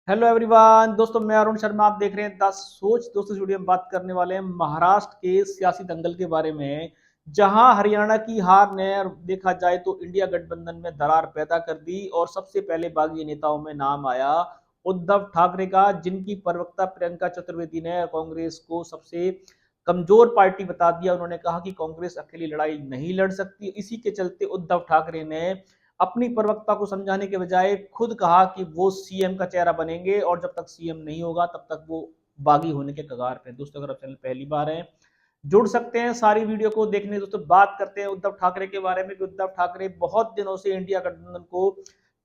Hello everyone दोस्तों, मैं अरुण शर्मा। आप देख रहे हैं द सोच। दोस्तों, इस वीडियो में बात करने वाले हैं महाराष्ट्र के सियासी दंगल के बारे में, जहां हरियाणा की हार ने देखा जाए तो इंडिया गठबंधन में दरार पैदा कर दी और सबसे पहले बागी नेताओं में नाम आया उद्धव ठाकरे का, जिनकी प्रवक्ता प्रियंका चतुर्वेदी ने कांग्रेस को सबसे कमजोर पार्टी बता दिया। उन्होंने कहा कि कांग्रेस अकेली लड़ाई नहीं लड़ सकती। इसी के चलते उद्धव ठाकरे ने अपनी प्रवक्ता को समझाने के बजाय खुद कहा कि वो सीएम का चेहरा बनेंगे और जब तक सीएम नहीं होगा तब तक वो बागी होने के कगार पे। दोस्तों, अगर आप चैनल पहली बार हैं, जुड़ सकते हैं सारी वीडियो को देखने। दोस्तों, बात करते हैं उद्धव ठाकरे के बारे में कि उद्धव ठाकरे बहुत दिनों से इंडिया गठबंधन को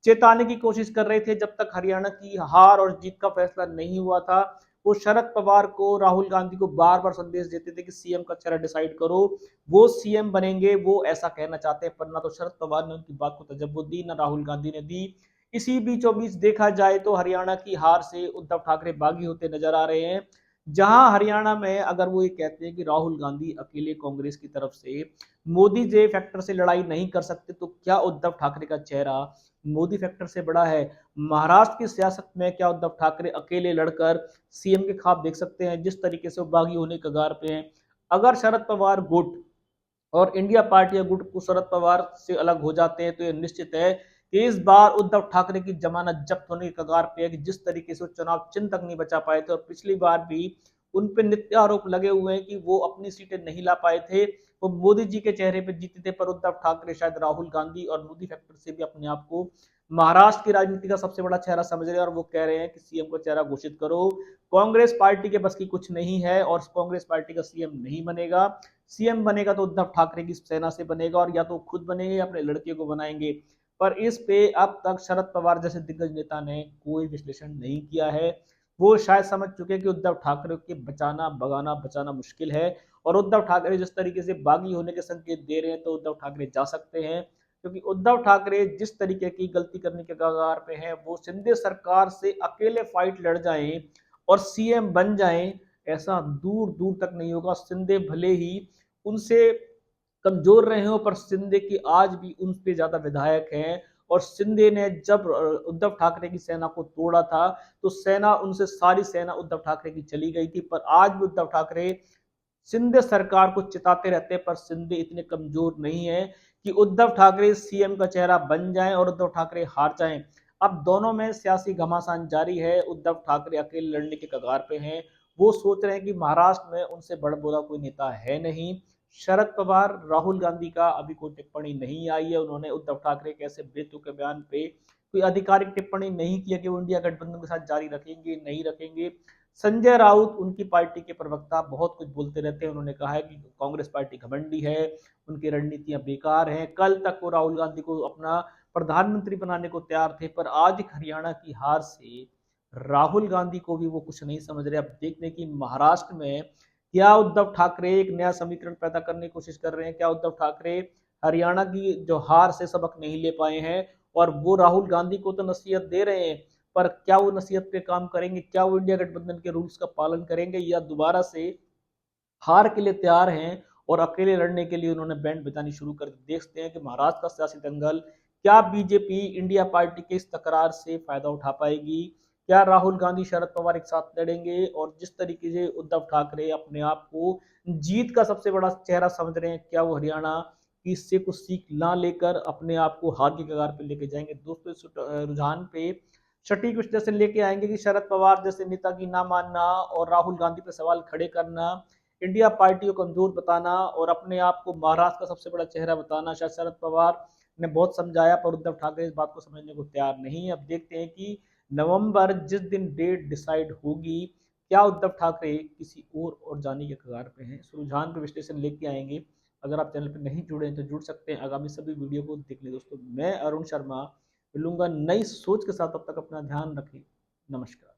चेताने की कोशिश कर रहे थे। जब तक हरियाणा की हार और जीत का फैसला नहीं हुआ था, वो शरद पवार को, राहुल गांधी को बार बार संदेश देते थे कि सीएम का चेहरा डिसाइड करो, वो सीएम बनेंगे, वो ऐसा कहना चाहते हैं। पर ना तो शरद पवार ने उनकी बात को तजब्बुत दी, ना राहुल गांधी ने दी। इसी बीचों बीच देखा जाए तो हरियाणा की हार से उद्धव ठाकरे बागी होते नजर आ रहे हैं। जहां हरियाणा में अगर वो ये कहते हैं कि राहुल गांधी अकेले कांग्रेस की तरफ से मोदी जे फैक्टर से लड़ाई नहीं कर सकते, तो क्या उद्धव ठाकरे का चेहरा मोदी फैक्टर से बड़ा है? महाराष्ट्र की सियासत में क्या उद्धव ठाकरे अकेले लड़कर सीएम के ख्वाब देख सकते हैं, जिस तरीके से वो बागी होने के कगार पे हैं? अगर शरद पवार गुट और इंडिया पार्टी या गुट को शरद पवार से अलग हो जाते हैं, तो यह निश्चित है कि इस बार उद्धव ठाकरे की जमानत जब्त होने के कगार पे है। कि जिस तरीके से वो चुनाव चिन्ह तक नहीं बचा पाए थे और पिछली बार भी उन पे नित्य आरोप लगे हुए हैं कि वो अपनी सीटें नहीं ला पाए थे, वो मोदी जी के चेहरे पे जीते थे। पर उद्धव ठाकरे शायद राहुल गांधी और मोदी फैक्टर से भी अपने आप को महाराष्ट्र की राजनीति का सबसे बड़ा चेहरा समझ रहे हैं और वो कह रहे हैं कि सीएम को चेहरा घोषित करो। कांग्रेस पार्टी के बस की कुछ नहीं है और कांग्रेस पार्टी का सीएम नहीं बनेगा। सीएम बनेगा तो उद्धव ठाकरे की सेना से बनेगा और या तो खुद बनेंगे या अपने लड़के को बनाएंगे। पर इस पे अब तक शरद पवार जैसे दिग्गज नेता ने कोई विश्लेषण नहीं किया है। वो शायद समझ चुके कि उद्धव ठाकरे के बचाना भगाना बचाना मुश्किल है और उद्धव ठाकरे जिस तरीके से बागी होने के संकेत दे रहे हैं, तो उद्धव ठाकरे जा सकते हैं। क्योंकि उद्धव ठाकरे जिस तरीके की गलती करने के कगार पे हैं, वो शिंदे सरकार से अकेले फाइट लड़ जाएं और सीएम बन जाएं, ऐसा दूर दूर तक नहीं होगा। शिंदे भले ही उनसे कमजोर रहे हो, पर शिंदे की आज भी उन पे ज्यादा विधायक हैं। और शिंदे ने जब उद्धव ठाकरे की सेना को तोड़ा था, तो सेना उनसे सारी सेना उद्धव ठाकरे की चली गई थी। पर आज भी उद्धव ठाकरे शिंदे सरकार को चिताते रहते हैं, पर शिंदे इतने कमजोर नहीं है कि उद्धव ठाकरे सीएम का चेहरा बन जाएं और उद्धव ठाकरे हार जाएं। अब दोनों में सियासी घमासान जारी है। उद्धव ठाकरे अकेले लड़ने के कगार पे हैं। वो सोच रहे हैं कि महाराष्ट्र में उनसे बड़ा कोई नेता है नहीं। शरद पवार, राहुल गांधी का अभी कोई टिप्पणी नहीं आई है। उन्होंने उद्धव ठाकरे के ऐसे बेतुके बयान पे कोई आधिकारिक टिप्पणी नहीं किया कि वो इंडिया गठबंधन के साथ जारी रखेंगे नहीं रखेंगे। संजय राउत, उनकी पार्टी के प्रवक्ता, बहुत कुछ बोलते रहते हैं। उन्होंने कहा है कि कांग्रेस पार्टी घमंडी है, उनकी रणनीतियां बेकार हैं। कल तक वो राहुल गांधी को अपना प्रधानमंत्री बनाने को तैयार थे, पर आज हरियाणा की हार से राहुल गांधी को भी वो कुछ नहीं समझ रहे। अब देखने की महाराष्ट्र में क्या उद्धव ठाकरे एक नया समीकरण पैदा करने की कोशिश कर रहे हैं? क्या उद्धव ठाकरे हरियाणा की जो हार से सबक नहीं ले पाए हैं और वो राहुल गांधी को तो नसीहत दे रहे हैं, पर क्या वो नसीहत पे काम करेंगे? क्या वो इंडिया गठबंधन के रूल्स का पालन करेंगे, या दोबारा से हार के लिए तैयार हैं और अकेले लड़ने के लिए उन्होंने बैंड बजानी शुरू कर दी? देखते हैं कि महाराष्ट्र का सियासी दंगल, क्या बीजेपी इंडिया पार्टी के इस तकरार से फायदा उठा पाएगी? क्या राहुल गांधी, शरद पवार एक साथ लड़ेंगे? और जिस तरीके से उद्धव ठाकरे अपने आप को जीत का सबसे बड़ा चेहरा समझ रहे हैं, क्या वो हरियाणा की इससे कुछ सीख ना लेकर अपने आप को हार की कगार पर लेके जाएंगे? दोस्तों, इस रुझान पे सटीक विश्लेषण लेके आएंगे कि शरद पवार जैसे नेता की ना मानना और राहुल गांधी पे सवाल खड़े करना, इंडिया पार्टी को कमजोर बताना और अपने आप को महाराष्ट्र का सबसे बड़ा चेहरा बताना, शायद शरद पवार ने बहुत समझाया, पर उद्धव ठाकरे इस बात को समझने को तैयार नहीं है। अब देखते हैं कि नवंबर जिस दिन डेट डिसाइड होगी, क्या उद्धव ठाकरे किसी और जाने के कगार पे हैं? इस रुझान पे विश्लेषण लेके आएंगे। अगर आप चैनल पर नहीं जुड़े हैं तो जुड़ सकते हैं आगामी सभी वीडियो को देखने। दोस्तों, मैं अरुण शर्मा मिलूंगा नई सोच के साथ। तब तक अपना ध्यान रखें। नमस्कार।